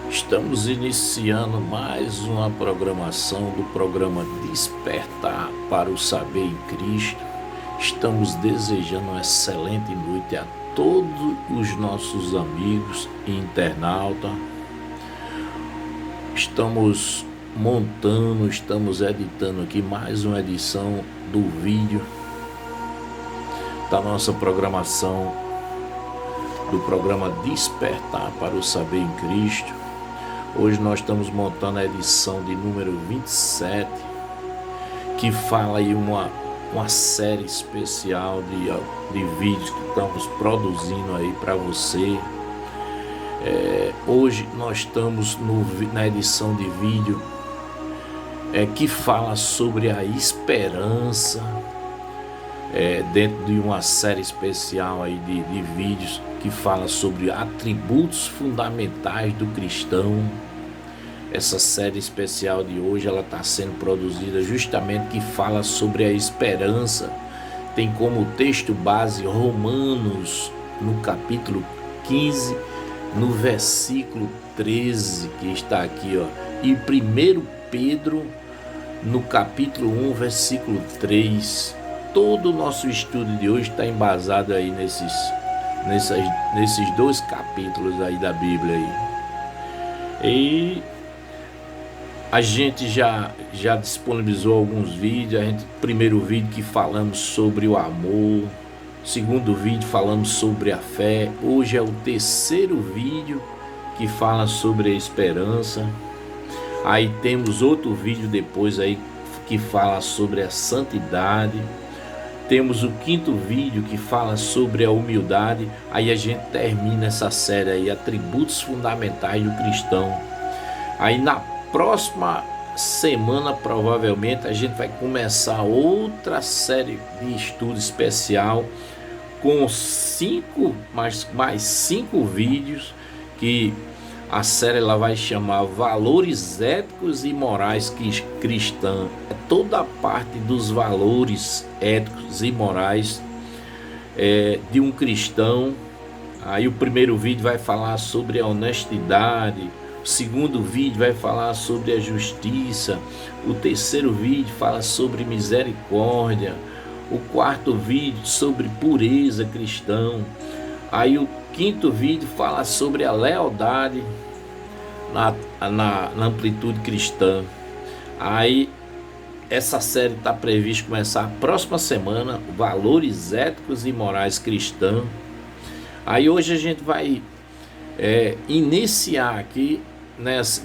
Estamos iniciando mais uma programação do programa Despertar para o Saber em Cristo. Estamos desejando uma excelente noite a todos os nossos amigos e internautas. Estamos estamos editando aqui mais uma edição do vídeo da nossa programação do programa Despertar para o Saber em Cristo. Hoje nós estamos montando a edição de número 27, que fala aí uma série especial de vídeos que estamos produzindo aí para você. Hoje nós estamos na edição de vídeo que fala sobre a esperança, dentro de uma série especial aí de vídeos que fala sobre atributos fundamentais do cristão. Essa série especial de hoje ela está sendo produzida justamente que fala sobre a esperança. Tem como texto base Romanos no capítulo 15, no versículo 13, que está aqui, e 1 Pedro no capítulo 1, versículo 3. Todo o nosso estudo de hoje está embasado aí nesses dois capítulos aí da Bíblia aí. E a gente já disponibilizou alguns vídeos. Primeiro vídeo que falamos sobre o amor, segundo vídeo falamos sobre a fé. Hoje é o terceiro vídeo que fala sobre a esperança. Aí temos outro vídeo depois aí que fala sobre a santidade. Temos o quinto vídeo que fala sobre a humildade. Aí a gente termina essa série aí, atributos fundamentais do cristão. Aí na próxima semana provavelmente a gente vai começar outra série de estudo especial com mais cinco vídeos, que a série ela vai chamar Valores Éticos e Morais Cristãos. É toda a parte dos valores éticos e morais de um cristão. Aí o primeiro vídeo vai falar sobre a honestidade, o segundo vídeo vai falar sobre a justiça, o terceiro vídeo fala sobre misericórdia, o quarto vídeo sobre pureza cristã. Aí o quinto vídeo fala sobre a lealdade na amplitude cristã. Aí essa série está prevista começar a próxima semana, Valores Éticos e Morais Cristãos. Aí hoje a gente vai iniciar aqui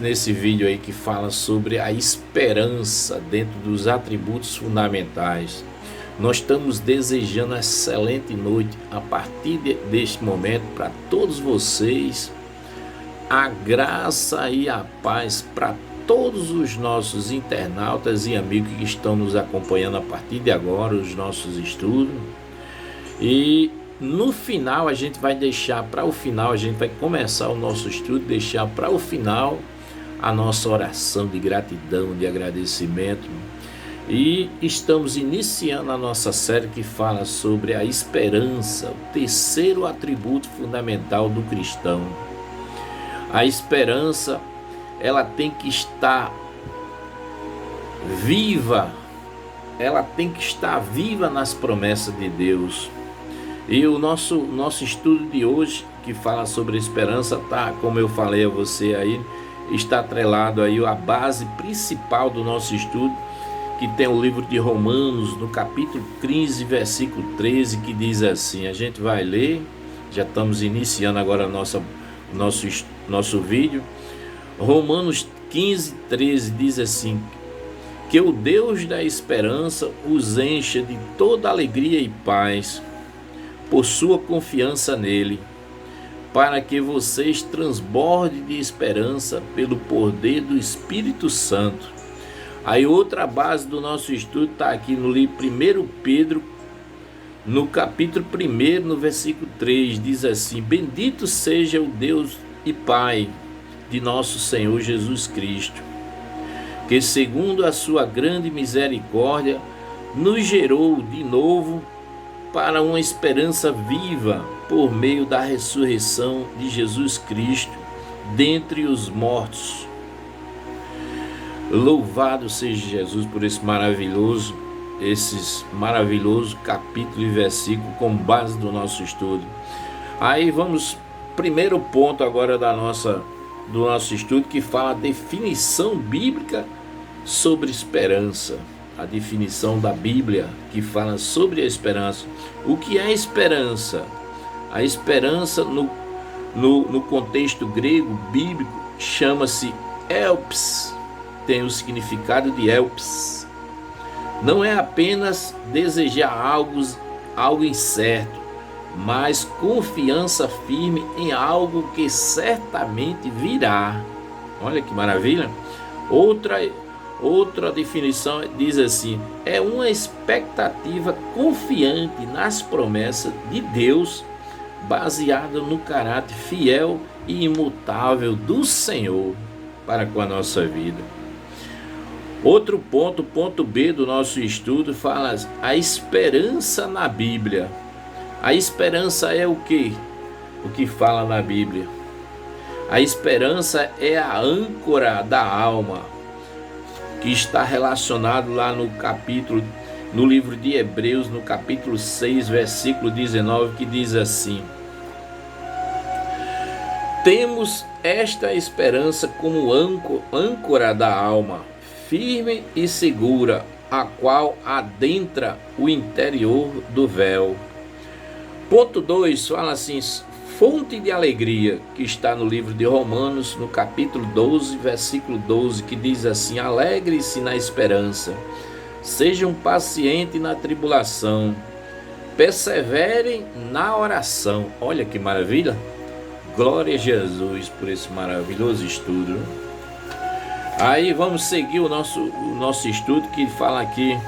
nesse vídeo aí que fala sobre a esperança dentro dos atributos fundamentais. Nós estamos desejando uma excelente noite a partir deste momento para todos vocês. A graça e a paz para todos os nossos internautas e amigos que estão nos acompanhando a partir de agora, os nossos estudos. E no final a gente vai deixar para o final, a gente vai começar o nosso estudo, deixar para o final a nossa oração de gratidão, de agradecimento. E estamos iniciando a nossa série que fala sobre a esperança, o terceiro atributo fundamental do cristão. A esperança, ela tem que estar viva, nas promessas de Deus. E o nosso estudo de hoje, que fala sobre a esperança, tá, como eu falei a você aí, está atrelado aí a base principal do nosso estudo, que tem o livro de Romanos, no capítulo 15, versículo 13, que diz assim. A gente vai ler, já estamos iniciando agora nosso vídeo. Romanos 15, 13 diz assim: que o Deus da esperança os encha de toda alegria e paz, por sua confiança nele, para que vocês transbordem de esperança pelo poder do Espírito Santo. Aí outra base do nosso estudo está aqui no livro 1 Pedro, no capítulo 1, no versículo 3, diz assim: bendito seja o Deus e Pai de nosso Senhor Jesus Cristo, que segundo a sua grande misericórdia nos gerou de novo para uma esperança viva por meio da ressurreição de Jesus Cristo dentre os mortos. Louvado seja Jesus por esses maravilhoso capítulo e versículo com base do nosso estudo. Aí vamos, primeiro ponto agora do nosso estudo, que fala a definição bíblica sobre esperança. A definição da Bíblia que fala sobre a esperança. O que é esperança? A esperança no contexto grego bíblico chama-se elpis, tem o significado de elpis. Não é apenas desejar algo incerto, mas confiança firme em algo que certamente virá. Olha que maravilha! Outra definição diz assim: é uma expectativa confiante nas promessas de Deus, baseada no caráter fiel e imutável do Senhor para com a nossa vida. Outro ponto B do nosso estudo, fala a esperança na Bíblia. A esperança é o quê? O que fala na Bíblia? A esperança é a âncora da alma, que está relacionado lá no livro de Hebreus, no capítulo 6, versículo 19, que diz assim: temos esta esperança como âncora da alma, firme e segura, a qual adentra o interior do véu. Ponto 2 fala assim: fonte de alegria, que está no livro de Romanos, no capítulo 12, versículo 12, que diz assim: alegre-se na esperança, sejam pacientes na tribulação, perseverem na oração. Olha que maravilha! Glória a Jesus por esse maravilhoso estudo. Aí vamos seguir o nosso estudo, que fala aqui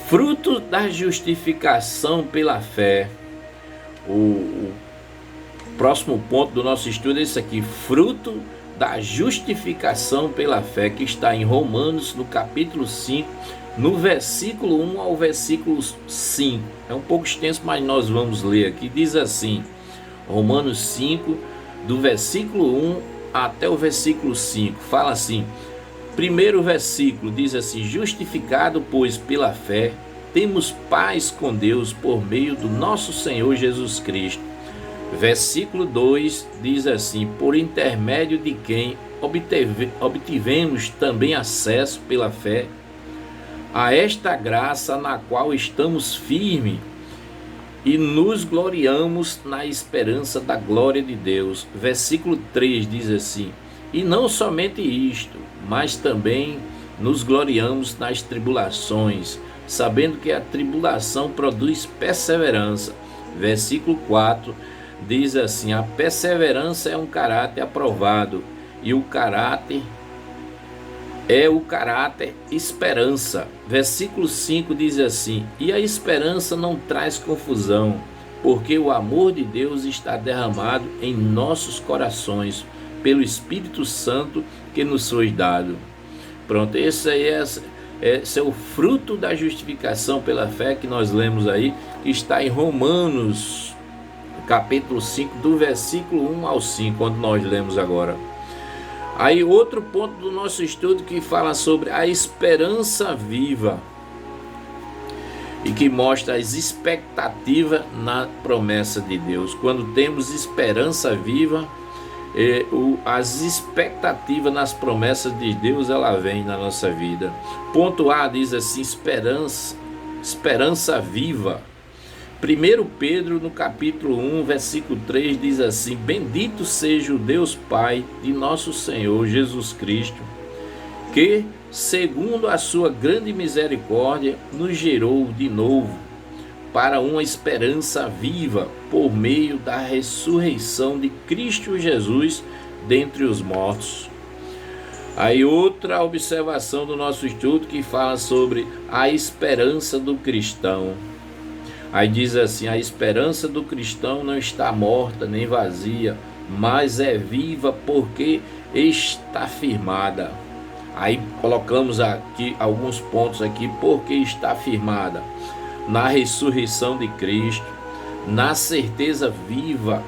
fruto da justificação pela fé. O próximo ponto do nosso estudo é esse aqui: fruto da justificação pela fé, que está em Romanos, no capítulo 5, no versículo 1 ao versículo 5. É um pouco extenso, mas nós vamos ler aqui. Diz assim, Romanos 5, do versículo 1 até o versículo 5. Fala assim, primeiro versículo diz assim: justificado, pois, pela fé, temos paz com Deus por meio do nosso Senhor Jesus Cristo. Versículo 2 diz assim: por intermédio de quem obtivemos também acesso pela fé a esta graça na qual estamos firmes e nos gloriamos na esperança da glória de Deus. Versículo 3 diz assim: e não somente isto, mas também nos gloriamos nas tribulações, sabendo que a tribulação produz perseverança. Versículo 4 diz assim: a perseverança é um caráter aprovado, e o caráter é o caráter esperança. Versículo 5 diz assim: e a esperança não traz confusão, porque o amor de Deus está derramado em nossos corações pelo Espírito Santo que nos foi dado. Pronto, esse é o fruto da justificação pela fé que nós lemos aí, que está em Romanos, capítulo 5, do versículo 1 ao 5, onde nós lemos agora. Aí outro ponto do nosso estudo que fala sobre a esperança viva e que mostra as expectativas na promessa de Deus. Quando temos esperança viva, as expectativas nas promessas de Deus, ela vem na nossa vida. Ponto A diz assim: esperança viva. 1 Pedro, no capítulo 1, versículo 3, diz assim: bendito seja o Deus Pai de nosso Senhor Jesus Cristo, que, segundo a sua grande misericórdia, nos gerou de novo para uma esperança viva por meio da ressurreição de Cristo Jesus dentre os mortos. Aí outra observação do nosso estudo que fala sobre a esperança do cristão. Aí diz assim: a esperança do cristão não está morta nem vazia, mas é viva porque está firmada. Aí colocamos aqui alguns pontos aqui: porque está firmada na ressurreição de Cristo, na certeza viva,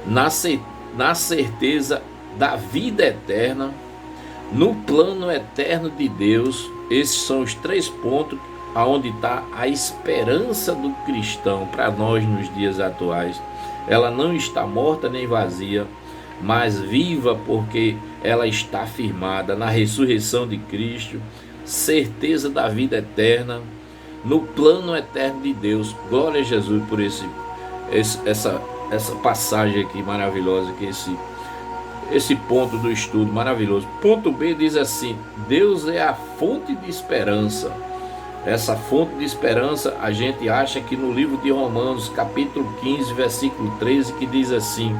na certeza da vida eterna, no plano eterno de Deus. Esses são os 3 pontos aonde está a esperança do cristão para nós nos dias atuais. Ela não está morta nem vazia, mas viva, porque ela está firmada na ressurreição de Cristo, certeza da vida eterna, no plano eterno de Deus. Glória a Jesus por essa passagem aqui maravilhosa, que esse ponto do estudo maravilhoso. Ponto B diz assim: Deus é a fonte de esperança. Essa fonte de esperança a gente acha que no livro de Romanos, capítulo 15, versículo 13, que diz assim: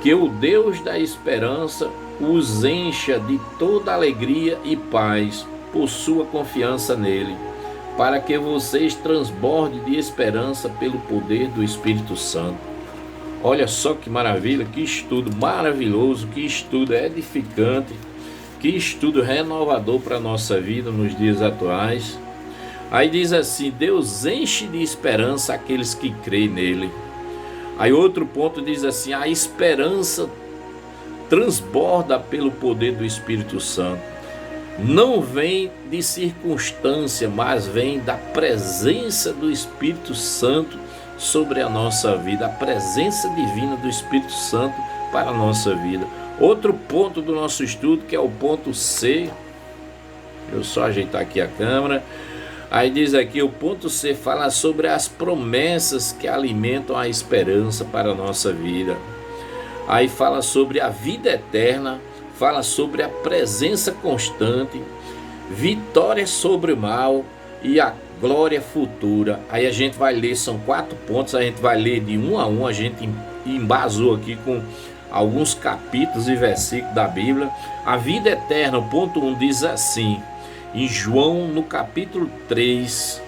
que o Deus da esperança os encha de toda alegria e paz por sua confiança nele, para que vocês transbordem de esperança pelo poder do Espírito Santo. Olha só que maravilha, que estudo maravilhoso, que estudo edificante, que estudo renovador para a nossa vida nos dias atuais. Aí diz assim: Deus enche de esperança aqueles que creem nele. Aí outro ponto diz assim: a esperança transborda pelo poder do Espírito Santo. Não vem de circunstância, mas vem da presença do Espírito Santo sobre a nossa vida, a presença divina do Espírito Santo para a nossa vida. Outro ponto do nosso estudo, que é o ponto C, eu só ajeitar aqui a câmera. Aí diz aqui, o ponto C fala sobre as promessas que alimentam a esperança para a nossa vida. Aí fala sobre a vida eterna, fala sobre a presença constante, vitória sobre o mal e a glória futura. Aí a gente vai ler, são 4 pontos, a gente vai ler de um a um, a gente embasou aqui com alguns capítulos e versículos da Bíblia. A vida eterna, o ponto 1 diz assim, em João, no capítulo 3,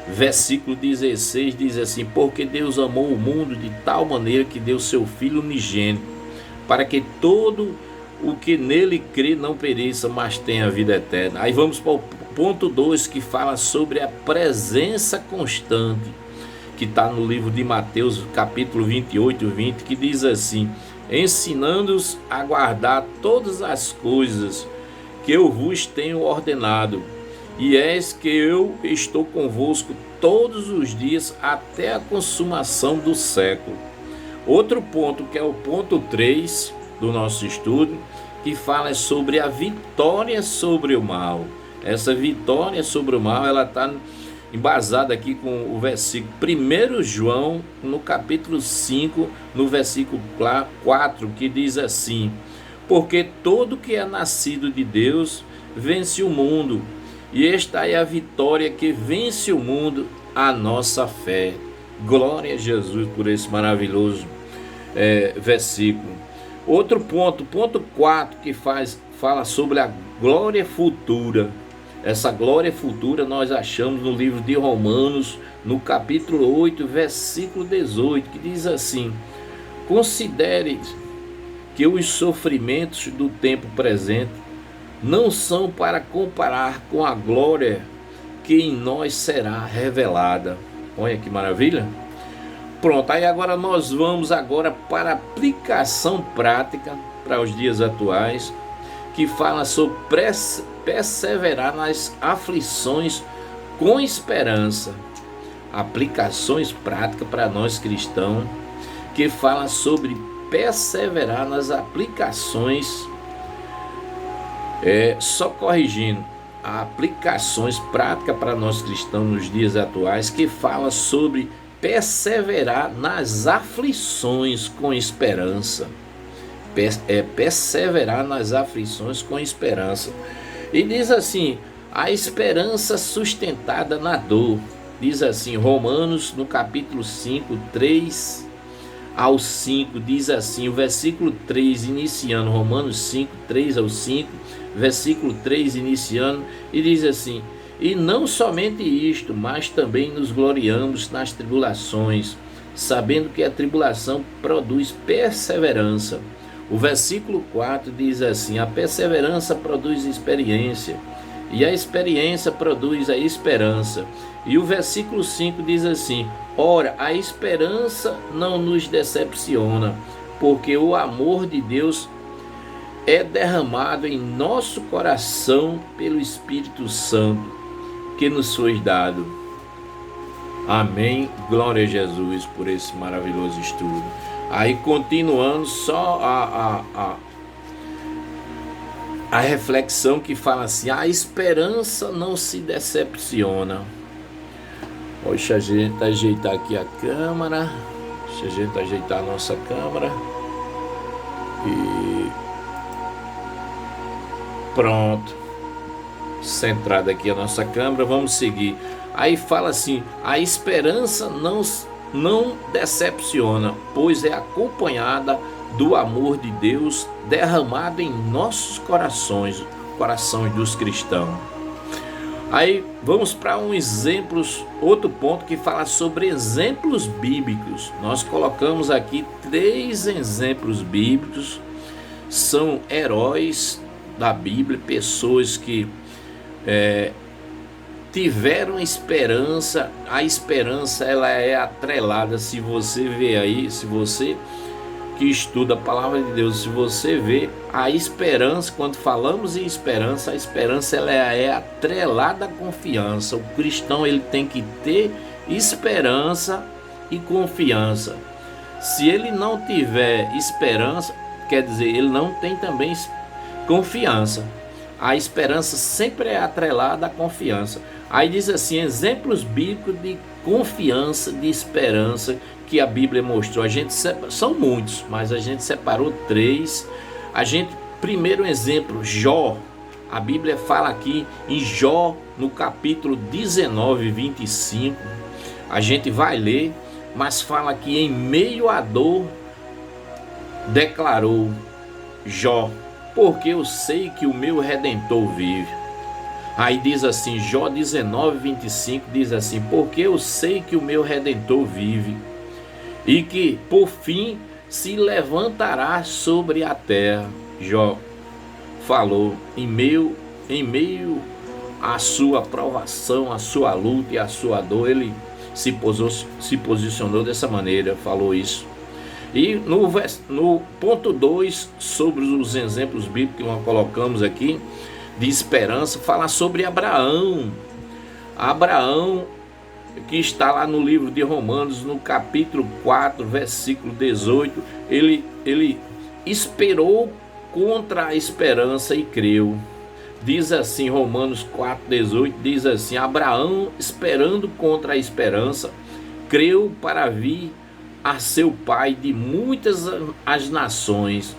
versículo 16, diz assim: porque Deus amou o mundo de tal maneira que deu seu Filho unigênito, para que todo o que nele crê não pereça, mas tenha a vida eterna. Aí vamos para o ponto 2, que fala sobre a presença constante, que está no livro de Mateus, capítulo 28, 20, que diz assim: ensinando-os a guardar todas as coisas que eu vos tenho ordenado, e eis que eu estou convosco todos os dias até a consumação do século. Outro ponto, que é o ponto 3 do nosso estudo, que fala sobre a vitória sobre o mal. Essa vitória sobre o mal, ela está embasada aqui com o versículo 1 João, no capítulo 5, no versículo 4, que diz assim: porque todo que é nascido de Deus vence o mundo, e esta é a vitória que vence o mundo, a nossa fé. Glória a Jesus por esse maravilhoso versículo. Outro ponto, ponto 4, que fala sobre a glória futura. Essa glória futura nós achamos no livro de Romanos, no capítulo 8, versículo 18, que diz assim: considere que os sofrimentos do tempo presente não são para comparar com a glória que em nós será revelada. Olha que maravilha. Pronto, aí agora nós vamos para a aplicação prática para os dias atuais, que fala sobre perseverar nas aflições com esperança. Aplicações práticas para nós cristãos, que fala sobre perseverar nas aplicações, só corrigindo, aplicações práticas para nós cristãos nos dias atuais, que fala sobre perseverar nas aflições com esperança. Perseverar nas aflições com esperança. E diz assim: a esperança sustentada na dor. Diz assim, Romanos, no capítulo 5, 3 ao 5, diz assim, o versículo 3 iniciando, Romanos 5, 3 ao 5, versículo 3 iniciando, e diz assim: e não somente isto, mas também nos gloriamos nas tribulações, sabendo que a tribulação produz perseverança. O versículo 4 diz assim: a perseverança produz experiência, e a experiência produz a esperança. E o versículo 5 diz assim: Ora, a esperança não nos decepciona, porque o amor de Deus é derramado em nosso coração pelo Espírito Santo que nos foi dado. Amém. Glória a Jesus por esse maravilhoso estudo. Aí continuando só a reflexão que fala assim: a esperança não se decepciona. Deixa a gente ajeitar aqui a câmera. Deixa a gente ajeitar a nossa câmera. E pronto. Centrada aqui a nossa câmera. Vamos seguir. Aí fala assim: a esperança não decepciona, pois é acompanhada do amor de Deus derramado em nossos corações dos cristãos. Aí vamos para outro ponto que fala sobre exemplos bíblicos. Nós colocamos aqui 3 exemplos bíblicos, são heróis da Bíblia, pessoas que tiveram esperança. A esperança ela é atrelada, se você vê aí, se você que estuda a palavra de Deus, se você vê a esperança, quando falamos em esperança, a esperança ela é atrelada à confiança. O cristão ele tem que ter esperança e confiança. Se ele não tiver esperança, quer dizer, ele não tem também confiança. A esperança sempre é atrelada à confiança. Aí diz assim, exemplos bíblicos de confiança, de esperança que a Bíblia mostrou. São muitos, mas a gente separou 3. Primeiro exemplo, Jó. A Bíblia fala aqui em Jó, no capítulo 19, 25. A gente vai ler, mas fala que em meio à dor, declarou Jó: porque eu sei que o meu Redentor vive. Aí diz assim, Jó 19, 25, diz assim: porque eu sei que o meu Redentor vive, e que por fim se levantará sobre a terra. Jó falou em meio à sua provação, à sua luta e à sua dor, ele se posicionou dessa maneira, falou isso. E no ponto 2, sobre os exemplos bíblicos que nós colocamos aqui, de esperança, fala sobre Abraão. Abraão, que está lá no livro de Romanos, no capítulo 4, versículo 18, ele esperou contra a esperança e creu. Diz assim, Romanos 4, 18, diz assim: Abraão, esperando contra a esperança, creu para vir a seu pai de muitas as nações,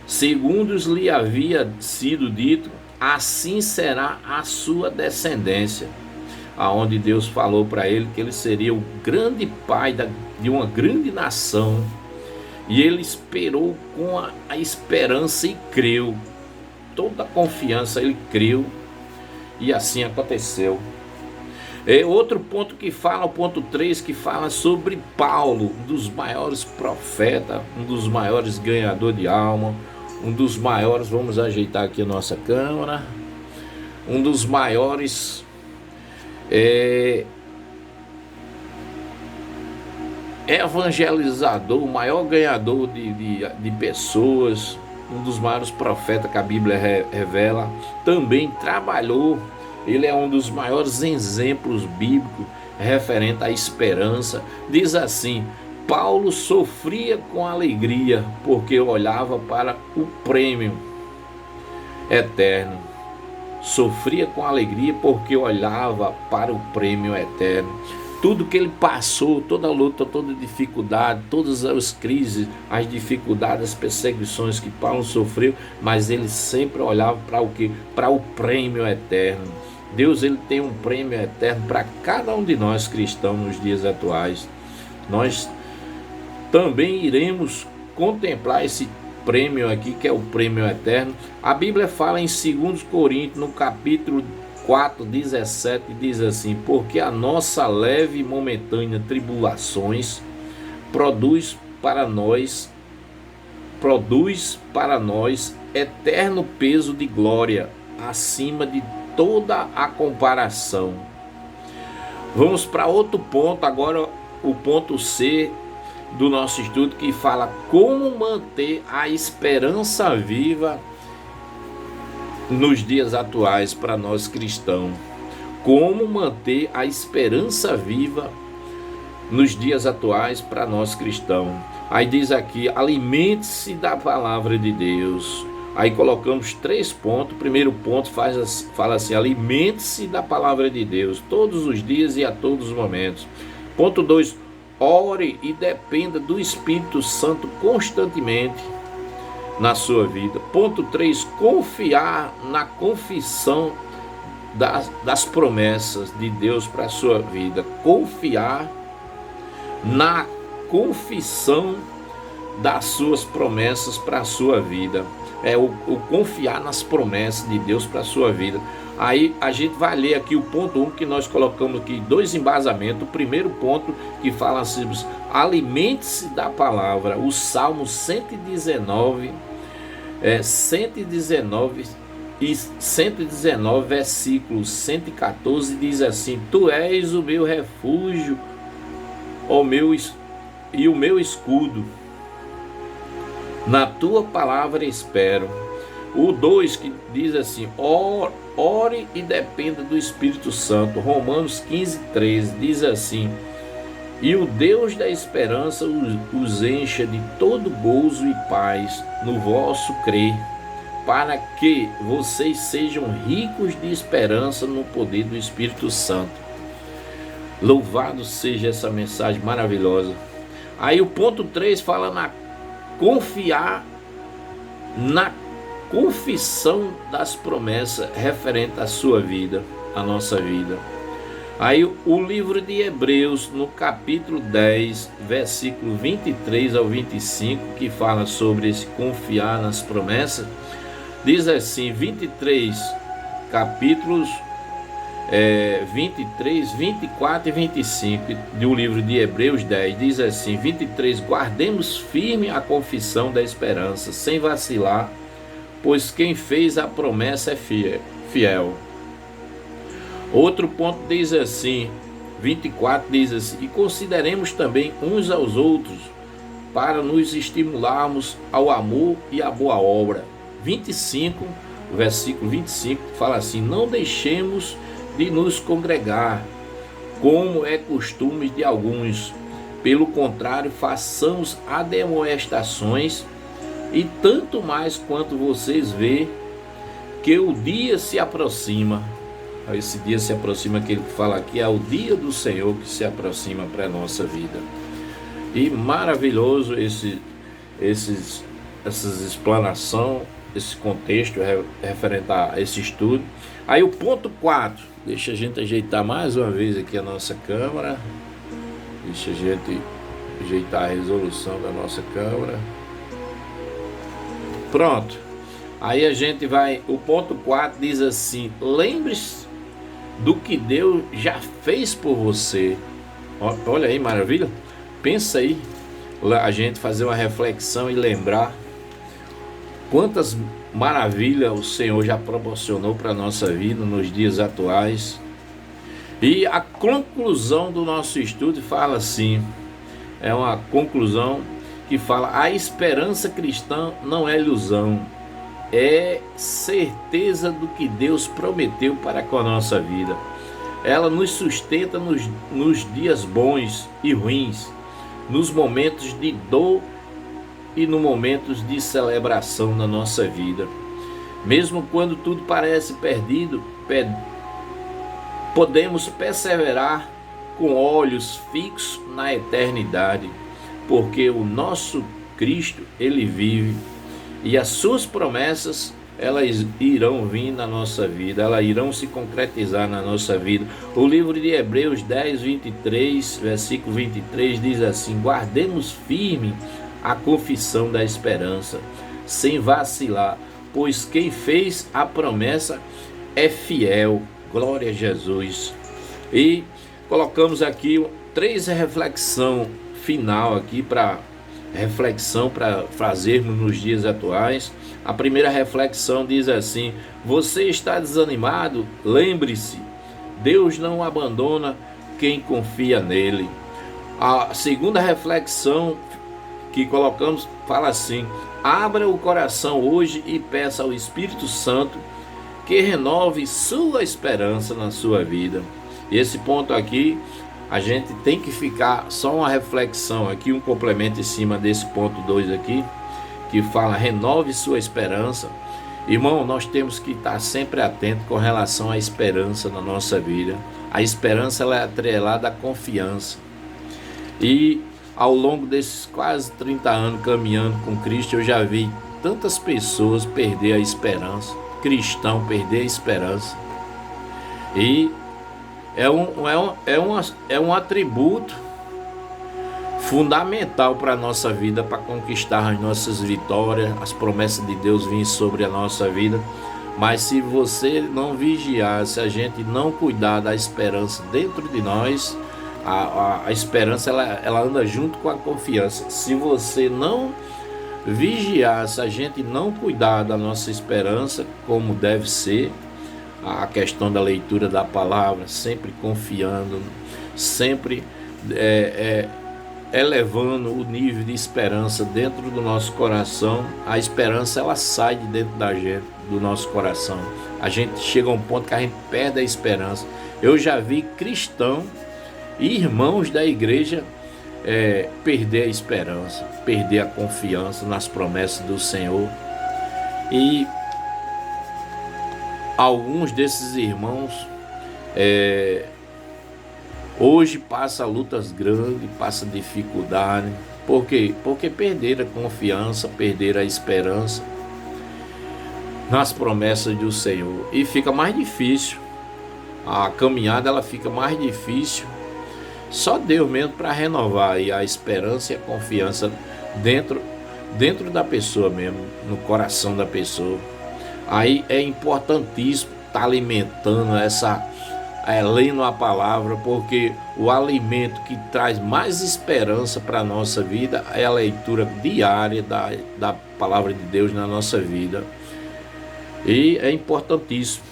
segundo lhe havia sido dito, assim será a sua descendência. Aonde Deus falou para ele que ele seria o grande pai de uma grande nação. E ele esperou com a esperança e creu. Toda a confiança ele creu. E assim aconteceu. Outro ponto que fala, o ponto 3, que fala sobre Paulo, um dos maiores profetas, um dos maiores ganhadores de alma, um dos maiores, vamos ajeitar aqui a nossa câmera, um dos maiores evangelizador, o maior ganhador de pessoas, um dos maiores profetas que a Bíblia revela, também trabalhou. Ele é um dos maiores exemplos bíblicos referente à esperança. Diz assim: Paulo sofria com alegria porque olhava para o prêmio eterno. Sofria com alegria porque olhava para o prêmio eterno. Tudo que ele passou, toda a luta, toda a dificuldade, todas as crises, as dificuldades, as perseguições que Paulo sofreu, mas ele sempre olhava para o quê? Para o prêmio eterno. Deus ele tem um prêmio eterno para cada um de nós cristãos nos dias atuais. Nós também iremos contemplar esse prêmio aqui, que é o prêmio eterno. A Bíblia fala em 2 Coríntios, no capítulo 4, 17, diz assim: porque a nossa leve e momentânea tribulações produz para nós eterno peso de glória, acima de toda a comparação. Vamos para outro ponto agora, o ponto C do nosso estudo, que fala como manter a esperança viva nos dias atuais para nós cristãos. Como manter a esperança viva nos dias atuais para nós cristãos. Aí diz aqui, alimente-se da palavra de Deus. Aí colocamos 3 pontos. O primeiro ponto fala assim, alimente-se da palavra de Deus todos os dias e a todos os momentos. Ponto 2, ore e dependa do Espírito Santo constantemente na sua vida. Ponto 3, confiar na confissão das promessas de Deus para a sua vida. Confiar na confissão das suas promessas para a sua vida. O confiar nas promessas de Deus para a sua vida. Aí a gente vai ler aqui o ponto 1, que nós colocamos aqui 2 embasamentos. O primeiro ponto que fala assim, alimente-se da palavra. O Salmo 119 e 119, versículo 114, diz assim: Tu és o meu refúgio, o meu escudo, na tua palavra espero. O 2 que diz assim: ore e dependa do Espírito Santo. Romanos 15:13 diz assim: E o Deus da esperança os encha de todo gozo e paz no vosso crer, para que vocês sejam ricos de esperança no poder do Espírito Santo. Louvado seja essa mensagem maravilhosa. Aí o ponto 3 fala confiar na confissão das promessas referente à sua vida, à nossa vida. Aí o livro de Hebreus, no capítulo 10, versículo 23 ao 25, que fala sobre esse confiar nas promessas, diz assim, 23, capítulos 23, 24 e 25 do livro de Hebreus 10, diz assim, 23, guardemos firme a confissão da esperança, sem vacilar, pois quem fez a promessa é fiel. Outro ponto diz assim, 24 diz assim, e consideremos também uns aos outros, para nos estimularmos ao amor e à boa obra. 25, versículo 25, fala assim, não deixemos de nos congregar, como é costume de alguns. Pelo contrário, façamos admoestações, e tanto mais quanto vocês vê que o dia se aproxima. Esse dia se aproxima, que ele fala aqui, é o dia do Senhor que se aproxima para a nossa vida. E maravilhoso essas explanação, esse contexto referente a esse estudo. Aí o ponto 4, deixa a gente ajeitar mais uma vez aqui a nossa câmera, deixa a gente ajeitar a resolução da nossa câmera. Pronto, aí a gente vai, o ponto 4 diz assim, lembre-se do que Deus já fez por você. Olha aí, maravilha, pensa aí, a gente fazer uma reflexão e lembrar quantas maravilhas o Senhor já proporcionou para a nossa vida nos dias atuais. E a conclusão do nosso estudo fala assim, é uma conclusão que fala, a esperança cristã não é ilusão, é certeza do que Deus prometeu para com a nossa vida. Ela nos sustenta nos dias bons e ruins, nos momentos de dor e nos momentos de celebração na nossa vida. Mesmo quando tudo parece perdido, podemos perseverar com olhos fixos na eternidade, porque o nosso Cristo, ele vive, e as suas promessas, elas irão vir na nossa vida, elas irão se concretizar na nossa vida. O livro de Hebreus 10, 23, versículo 23 diz assim, guardemos firme a confissão da esperança, sem vacilar, pois quem fez a promessa é fiel. Glória a Jesus. E colocamos aqui 3 reflexões final aqui para reflexão para fazermos nos dias atuais. A primeira reflexão diz assim, você está desanimado? Lembre-se, Deus não abandona quem confia nele. A segunda reflexão que colocamos fala assim: abra o coração hoje e peça ao Espírito Santo que renove sua esperança na sua vida. E esse ponto aqui, a gente tem que ficar, só uma reflexão aqui, um complemento em cima desse ponto 2 aqui, que fala renove sua esperança. Irmão, nós temos que estar sempre atento com relação à esperança na nossa vida. A esperança, ela é atrelada à confiança. E ao longo desses quase 30 anos caminhando com Cristo, eu já vi tantas pessoas perder a esperança, cristão perder a esperança. E é um atributo fundamental para a nossa vida, para conquistar as nossas vitórias, as promessas de Deus virem sobre a nossa vida. Mas se você não vigiar, se a gente não cuidar da esperança dentro de nós, a esperança ela anda junto com a confiança. Se você não vigiar, se a gente não cuidar da nossa esperança como deve ser, a questão da leitura da palavra, sempre confiando, sempre elevando o nível de esperança dentro do nosso coração. A esperança, ela sai de dentro da gente, do nosso coração. A gente chega a um ponto que a gente perde a esperança. Eu já vi cristão e irmãos da igreja perder a esperança, perder a confiança nas promessas do Senhor. E alguns desses irmãos hoje passam lutas grandes, passam dificuldade. Por quê? Porque perderam a confiança, perderam a esperança nas promessas do Senhor. E fica mais difícil, a caminhada ela fica mais difícil. Só Deus mesmo para renovar aí a esperança e a confiança dentro da pessoa mesmo, no coração da pessoa. Aí é importantíssimo estar alimentando lendo a palavra, porque o alimento que traz mais esperança para a nossa vida é a leitura diária da palavra de Deus na nossa vida. E é importantíssimo.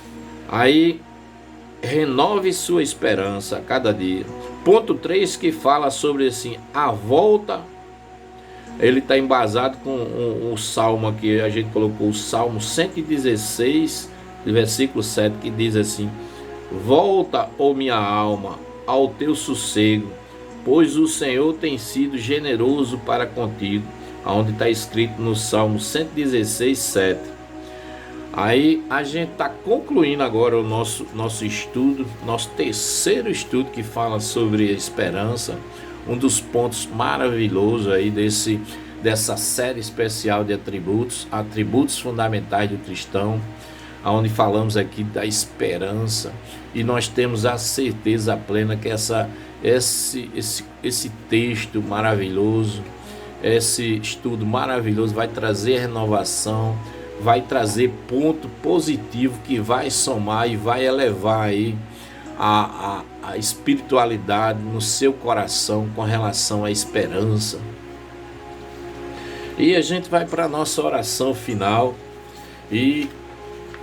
Aí renove sua esperança a cada dia. Ponto 3 que fala sobre assim, a volta. Ele está embasado com o salmo aqui, a gente colocou o salmo 116, versículo 7, que diz assim: volta, ó minha alma, ao teu sossego, pois o Senhor tem sido generoso para contigo. Onde está escrito no salmo 116, 7. Aí a gente está concluindo agora o nosso estudo, nosso terceiro estudo que fala sobre a esperança. Um dos pontos maravilhosos aí dessa série especial de atributos fundamentais do cristão, onde falamos aqui da esperança. E nós temos a certeza plena que esse texto maravilhoso, esse estudo maravilhoso vai trazer renovação, vai trazer ponto positivo que vai somar e vai elevar aí a espiritualidade no seu coração com relação à esperança. E a gente vai para a nossa oração final e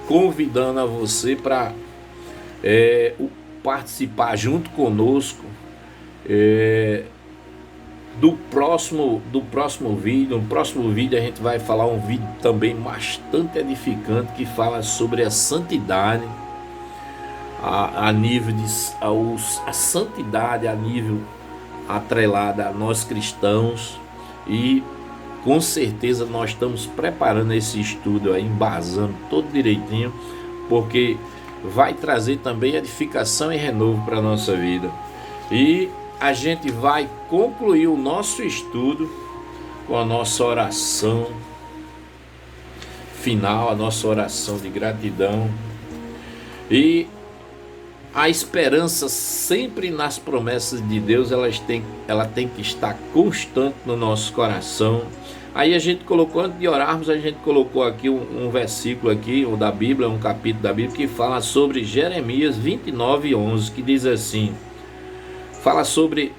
convidando a você para participar junto conosco do próximo vídeo. No próximo vídeo a gente vai falar um vídeo também bastante edificante que fala sobre a santidade, a nível a santidade a nível atrelada a nós cristãos. E com certeza nós estamos preparando esse estudo aí, embasando todo direitinho, porque vai trazer também edificação e renovo para a nossa vida. E a gente vai concluir o nosso estudo com a nossa oração final, a nossa oração de gratidão. E a esperança sempre nas promessas de Deus, ela tem que estar constante no nosso coração. Aí a gente colocou, antes de orarmos, a gente colocou aqui um versículo aqui, ou da Bíblia, um capítulo da Bíblia, que fala sobre Jeremias 29:11, que diz assim, fala sobre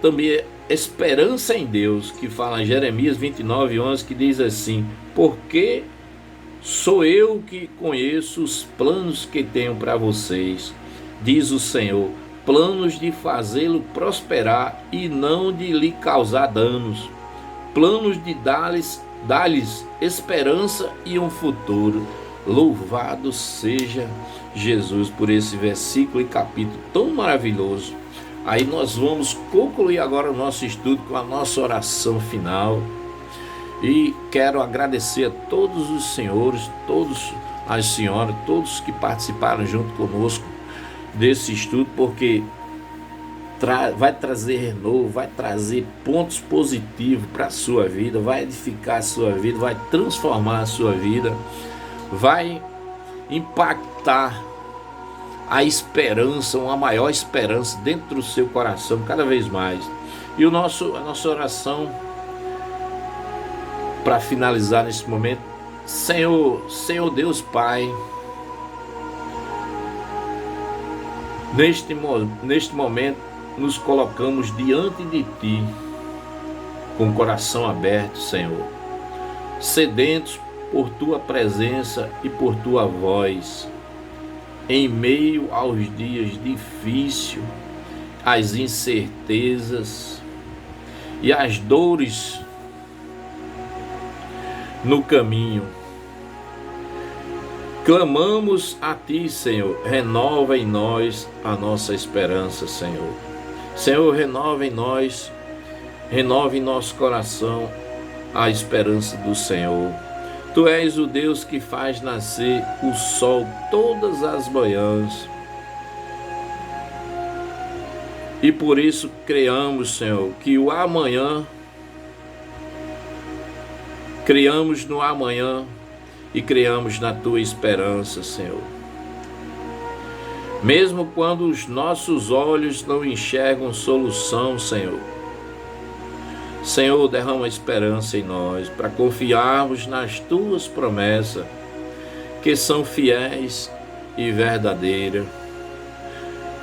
também esperança em Deus, que fala em Jeremias 29:11, que diz assim: porque sou eu que conheço os planos que tenho para vocês, diz o Senhor, planos de fazê-lo prosperar e não de lhe causar danos, planos de dar-lhes esperança e um futuro. Louvado seja Jesus por esse versículo e capítulo tão maravilhoso. Aí nós vamos concluir agora o nosso estudo com a nossa oração final. E quero agradecer a todos os senhores, todas as senhoras, todos que participaram junto conosco desse estudo, porque vai trazer renovo, vai trazer pontos positivos para a sua vida, vai edificar a sua vida, vai transformar a sua vida, vai impactar a esperança, uma maior esperança dentro do seu coração cada vez mais. E a nossa oração para finalizar nesse momento: Senhor Deus Pai, neste momento nos colocamos diante de Ti com o coração aberto, Senhor, sedentos por Tua presença e por Tua voz, em meio aos dias difíceis, às incertezas e às dores no caminho. Clamamos a Ti, Senhor, renova em nós a nossa esperança, Senhor. Senhor, renova em nós, renova em nosso coração a esperança do Senhor. Tu és o Deus que faz nascer o sol todas as manhãs. E por isso creamos, Senhor, que o amanhã, criamos no amanhã e criamos na Tua esperança, Senhor. Mesmo quando os nossos olhos não enxergam solução, Senhor, Senhor, derrama esperança em nós para confiarmos nas Tuas promessas, que são fiéis e verdadeiras.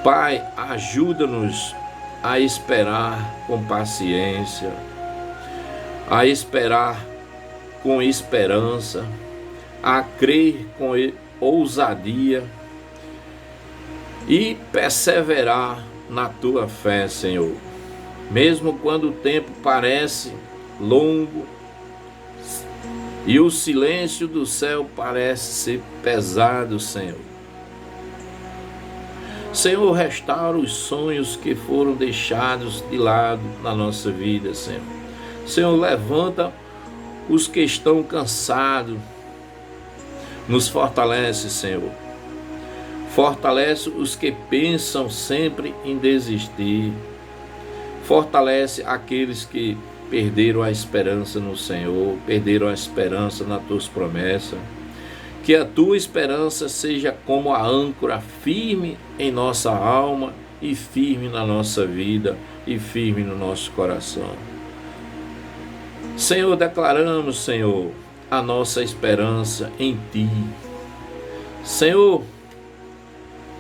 Pai, ajuda-nos a esperar com paciência, a esperar com esperança, a crer com ousadia e perseverar na Tua fé, Senhor. Mesmo quando o tempo parece longo e o silêncio do céu parece ser pesado, Senhor. Senhor, restaura os sonhos que foram deixados de lado na nossa vida, Senhor. Senhor, levanta os que estão cansados. Nos fortalece, Senhor. Fortalece os que pensam sempre em desistir. Fortalece aqueles que perderam a esperança no Senhor, perderam a esperança nas Tuas promessas. Que a Tua esperança seja como a âncora firme em nossa alma e firme na nossa vida e firme no nosso coração. Senhor, declaramos, Senhor, a nossa esperança em Ti. Senhor,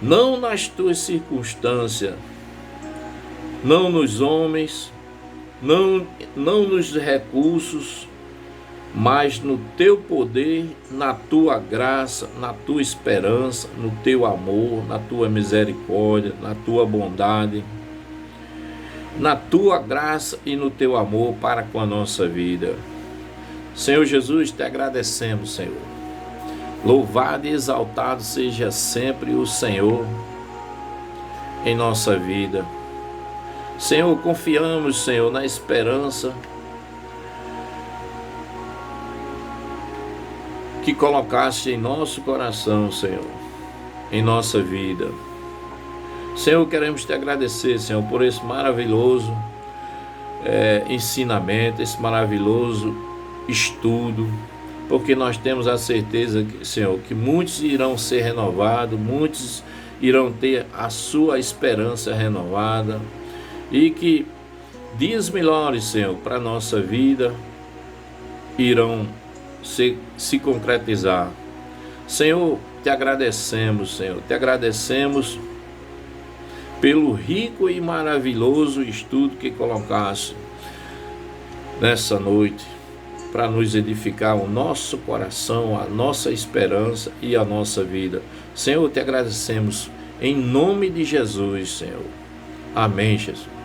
não nas Tuas circunstâncias, não nos homens, não nos recursos, mas no Teu poder, na Tua graça, na Tua esperança, no Teu amor, na Tua misericórdia, na Tua bondade, na Tua graça e no Teu amor para com a nossa vida. Senhor Jesus, Te agradecemos, Senhor. Louvado e exaltado seja sempre o Senhor em nossa vida. Senhor, confiamos, Senhor, na esperança que colocaste em nosso coração, Senhor, em nossa vida. Senhor, queremos Te agradecer, Senhor, por esse maravilhoso ensinamento, esse maravilhoso estudo, porque nós temos a certeza, Senhor, que muitos irão ser renovados, muitos irão ter a sua esperança renovada, e que dias melhores, Senhor, para a nossa vida irão se concretizar. Senhor, Te agradecemos, Senhor, Te agradecemos pelo rico e maravilhoso estudo que colocaste nessa noite, para nos edificar o nosso coração, a nossa esperança e a nossa vida. Senhor, Te agradecemos Em nome de Jesus, Senhor. Amém, Jesus.